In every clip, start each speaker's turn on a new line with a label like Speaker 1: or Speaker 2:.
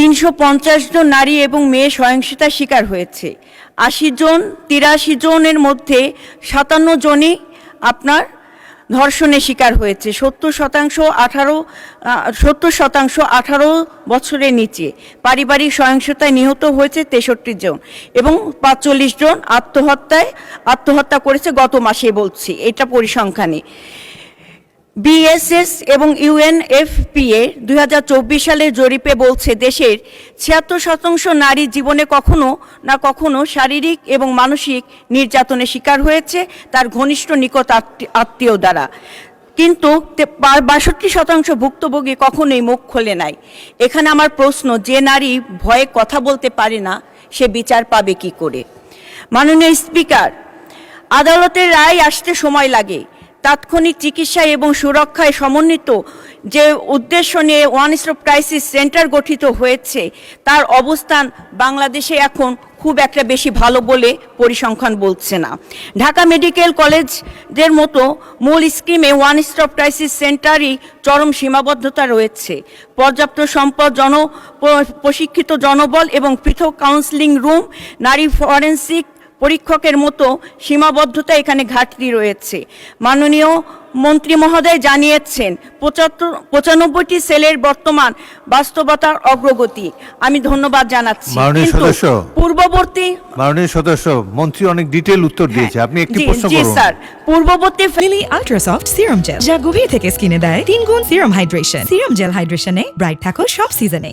Speaker 1: 350 জন নারী এবং মেয়ে সহিংসতার শিকার হয়েছে। 80 জন 83 জনের মধ্যে 57 জনই আপনার ধর্ষণের শিকার হয়েছে। 70% 18 বছরের নিচে। পারিবারিক সহিংসতায় নিহত হয়েছে 63 জন এবং 45 জন আত্মহত্যা করেছে গত মাসে, বলছি এটা পরিসংখ্যানে। বিএসএস এবং ইউএনএফপিএ 2024 সালের জরিপে বলছে দেশের 76% নারী জীবনে কখনো না কখনো শারীরিক এবং মানসিক নির্যাতনের শিকার হয়েছে তার ঘনিষ্ঠ নিকট আত্মীয় দ্বারা, কিন্তু 62% ভুক্তভোগী কখনোই মুখ খোলে নাই। এখানে আমার প্রশ্ন, যে নারী ভয়ে কথা বলতে পারে না সে বিচার পাবে কি করে? মাননীয় স্পিকার, আদালতের রায় আসতে সময় লাগে। তাৎক্ষণিক চিকিৎসা এবং সুরক্ষায় সমন্বিত যে উদ্দেশ্য নিয়ে ওয়ান স্টপ ক্রাইসিস সেন্টার গঠিত হয়েছে তার অবস্থান বাংলাদেশে এখন খুব একটা বেশি ভালো বলে পরিসংখ্যান বলছে না। ঢাকা মেডিকেল কলেজের মতো মূল স্কিমে ওয়ান স্টপ ক্রাইসিস সেন্টারই চরম সীমাবদ্ধতা রয়েছে। পর্যাপ্ত সম্পদ, প্রশিক্ষিত জনবল এবং পৃথক কাউন্সেলিং রুম, নারী ফরেন্সিক পরীক্ষকের মতো সীমাবদ্ধতা এখানে ঘাটতি রয়েছে। মাননীয় মন্ত্রী মহোদয় জানিয়েছেন 95টি সেলের বর্তমান বাস্তবতার অগ্রগতি। আমি ধন্যবাদ জানাচ্ছি। পূর্ববর্তী
Speaker 2: মাননীয় সদস্য মন্ত্রী অনেক ডিটেইল উত্তর দিয়েছে, আপনি একটি প্রশ্ন করুন।
Speaker 1: জি স্যার, পূর্ববর্তী
Speaker 3: ফ্যামিলি আল্ট্রাসফট সিরাম জেল, যা গভীর থেকে স্কিনে দেয় 3 গুণ সিরাম হাইড্রেশন। সিরাম জেল হাইড্রেশনে ব্রাইট থাকো সব সিজনে।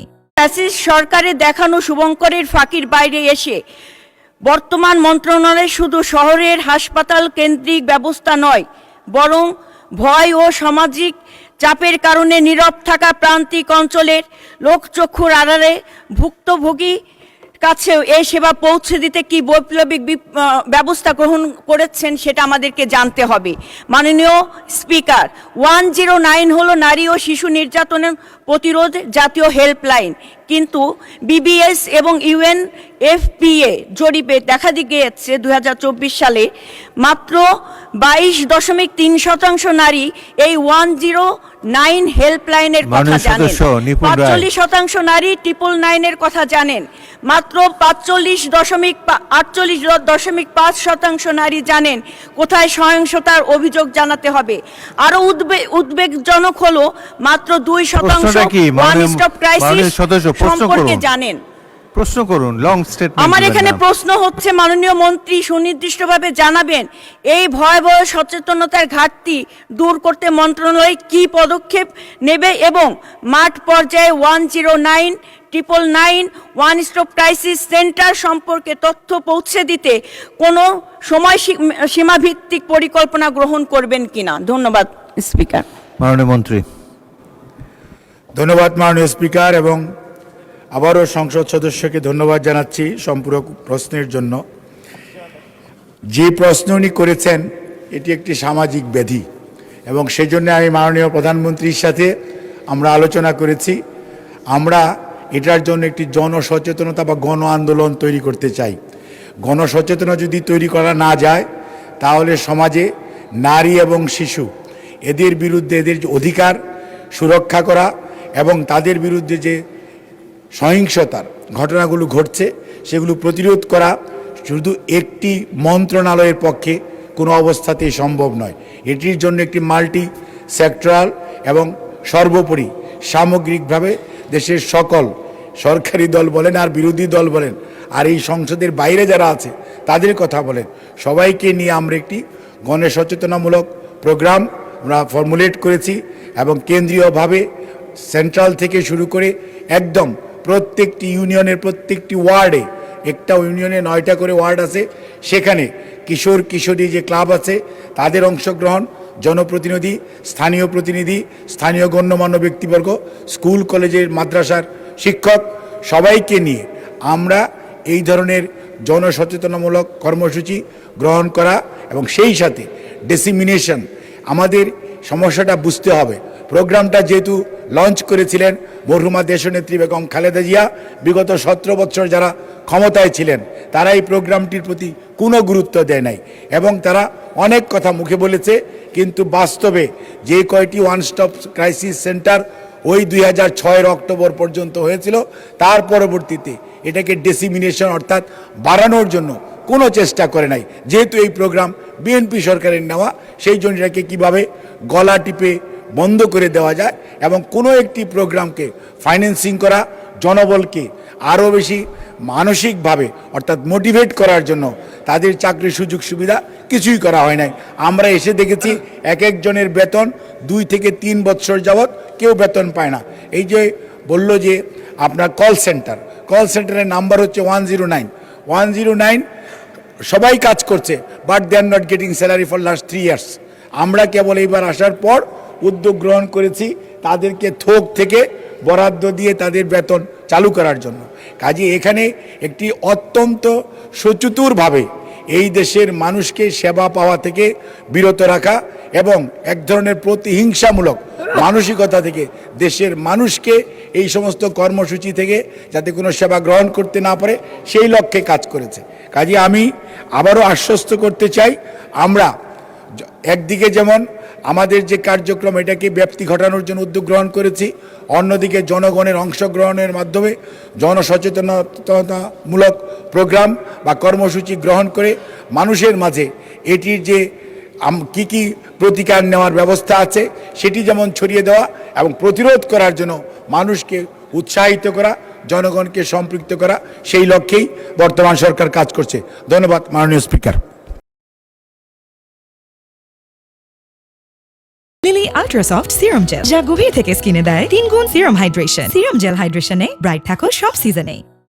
Speaker 1: সরকারের দেখানো শুভঙ্করের ফাঁকির বাইরে এসে বর্তমান মন্ত্রণালয় শুধু শহরের হাসপাতাল কেন্দ্রিক ব্যবস্থা নয়, বরং ভয় ও সামাজিক চাপের কারণে নীরব থাকা প্রান্তিক অঞ্চলের লোকচক্ষুর আড়ালে ভুক্তভোগী কাছেও এই সেবা পৌঁছে দিতে কি বৈপ্লবিক ব্যবস্থা গ্রহণ করেছেন সেটা আমাদেরকে জানতে হবে। মাননীয় স্পিকার, 109 হলো নারী ও শিশু নির্যাতনের প্রতিরোধ জাতীয় হেল্পলাইন, কিন্তু বিবিএস এবং ইউএনএফপিএ জরিপে দেখা গিয়েছে 2024 সালে মাত্র 22.3% নারী এই 109 হেল্পলাইনের কথা জানেন। 45% নারী 999 এর কথা জানেন। মাত্র 48.5% নারী জানেন কোথায় সহিংসতার অভিযোগ জানাতে হবে। আরো উদ্বেগজনক হলো মাত্র 2% ওয়ান স্টপ ক্রাইসিস সম্পর্কে জানেন।
Speaker 2: প্রশ্ন করুন, লং স্টেটমেন্ট।
Speaker 1: আমার এখানে প্রশ্ন হচ্ছে, মাননীয় মন্ত্রী সুনির্দিষ্টভাবে জানাবেন এই ভয়াবহ সচেতনতার ঘাটতি দূর করতে মন্ত্রণালয় কি পদক্ষেপ নেবে এবং মাঠ পর্যায়ে 109 999 ওয়ান স্টপ ক্রাইসিস সেন্টার সম্পর্কে তথ্য পৌঁছে দিতে কোনো সময় সীমাভিত্তিক পরিকল্পনা গ্রহণ করবেন কিনা? ধন্যবাদ স্পিকার।
Speaker 2: মাননীয় মন্ত্রী।
Speaker 4: ধন্যবাদ মাননীয় স্পিকার, এবং আবারও সংসদ সদস্যকে ধন্যবাদ জানাচ্ছি সম্পূরক প্রশ্নের জন্য। যে প্রশ্ন উনি করেছেন এটি একটি সামাজিক ব্যাধি, এবং সেজন্য আমি মাননীয় প্রধানমন্ত্রীর সাথে আমরা আলোচনা করেছি। আমরা এটার জন্য একটি জনসচেতনতা বা গণ আন্দোলন তৈরি করতে চাই। গণসচেতনতা যদি তৈরি করা না যায় তাহলে সমাজে নারী এবং শিশু এদের বিরুদ্ধে এদের অধিকার সুরক্ষা করা এবং তাদের বিরুদ্ধে যে সহিংসতার ঘটনাগুলো ঘটছে সেগুলো প্রতিরোধ করা শুধু একটি মন্ত্রণালয়ের পক্ষে কোনো অবস্থাতেই সম্ভব নয়। এটির জন্য একটি মাল্টি সেক্টরাল এবং সর্বোপরি সামগ্রিকভাবে দেশের সকল সরকারি দল বলেন আর বিরোধী দল বলেন আর এই সংসদের বাইরে যারা আছে তাদের কথা বলেন, সবাইকে নিয়ে আমরা একটি গণসচেতনামূলক প্রোগ্রাম আমরা ফর্মুলেট করেছি এবং কেন্দ্রীয়ভাবে সেন্ট্রাল থেকে শুরু করে একদম প্রত্যেকটি ইউনিয়নের প্রত্যেকটি ওয়ার্ডে, একটা ইউনিয়নে 9টা করে ওয়ার্ড আছে, সেখানে কিশোর কিশোরী যে ক্লাব আছে তাদের অংশগ্রহণ, জনপ্রতিনিধি, স্থানীয় প্রতিনিধি, স্থানীয় গণ্যমান্য ব্যক্তিবর্গ, স্কুল কলেজের মাদ্রাসার শিক্ষক সবাইকে নিয়ে আমরা এই ধরনের জনসচেতনামূলক কর্মসূচি গ্রহণ করা এবং সেই সাথে ডিসিমিনেশন। আমাদের সমস্যাটা বুঝতে হবে। প্রোগ্রামটা যেহেতু লঞ্চ করেছিলেন মরহুমা দেশনেত্রী বেগম খালেদা জিয়া, বিগত 17 বছর যারা ক্ষমতায় ছিলেন তারা এই প্রোগ্রামটির প্রতি কোনো গুরুত্ব দেয় নাই এবং তারা অনেক কথা মুখে বলেছে, কিন্তু বাস্তবে যে কয়টি ওয়ান স্টপ ক্রাইসিস সেন্টার ওই 2006 অক্টোবর পর্যন্ত হয়েছিল। তার পরবর্তীতে এটাকে ডেসিমিনেশন অর্থাৎ বাড়ানোর জন্য কোনো চেষ্টা করে নাই। যেহেতু এই প্রোগ্রাম বিএনপি সরকারের নেওয়া, সেই জন্য এটাকে কীভাবে গলা টিপে বন্ধ করে দেওয়া যায় এবং কোনো একটি প্রোগ্রামকে ফাইন্যান্সিং করা, জনবলকে আরও বেশি মানসিকভাবে অর্থাৎ মোটিভেট করার জন্য তাদের চাকরির সুযোগ সুবিধা কিছুই করা হয় নাই। আমরা এসে দেখেছি এক একজনের বেতন 2 থেকে 3 বছর যাবৎ কেউ বেতন পায় না। এই যে বলল যে আপনার কল সেন্টারের নাম্বার হচ্ছে 109 সবাই কাজ করছে, but they are not getting salary for last 3 years. আমরা কেবল এইবার আসার পর উদ্যোগ গ্রহণ করেছি তাদেরকে থোক থেকে বরাদ্দ দিয়ে তাদের বেতন চালু করার জন্য। কাজে এখানে একটি অত্যন্ত সচতুরভাবে এই দেশের মানুষকে সেবা পাওয়া থেকে বিরত রাখা এবং এক ধরনের প্রতিহিংসামূলক মানসিকতা থেকে দেশের মানুষকে এই সমস্ত কর্মসূচি থেকে যাতে কোনো সেবা গ্রহণ করতে না পারে সেই লক্ষ্যে কাজ করেছে। কাজে আমি আবারও আশ্বস্ত করতে চাই, আমরা একদিকে যেমন আমাদের যে কার্যক্রম এটাকে ব্যাপ্তি ঘটানোর জন্য উদ্যোগ গ্রহণ করেছি, অন্যদিকে জনগণের অংশগ্রহণের মাধ্যমে জনসচেতনতামূলক প্রোগ্রাম বা কর্মসূচি গ্রহণ করে মানুষের মাঝে এটির যে কি কি প্রতিকার নেওয়ার ব্যবস্থা আছে সেটি যেমন ছড়িয়ে দেওয়া এবং প্রতিরোধ করার জন্য মানুষকে উৎসাহিত করা, জনগণকে সম্পৃক্ত করা, সেই লক্ষ্যেই বর্তমান সরকার কাজ করছে। ধন্যবাদ মাননীয় speaker.
Speaker 3: Lily ultra soft serum gel, যা গভীর থেকে স্কিনে দেয় 3 গুণ সিরাম হাইড্রেশন। সিরাম জেল হাইড্রেশনে ব্রাইট থাকো সব সিজনে।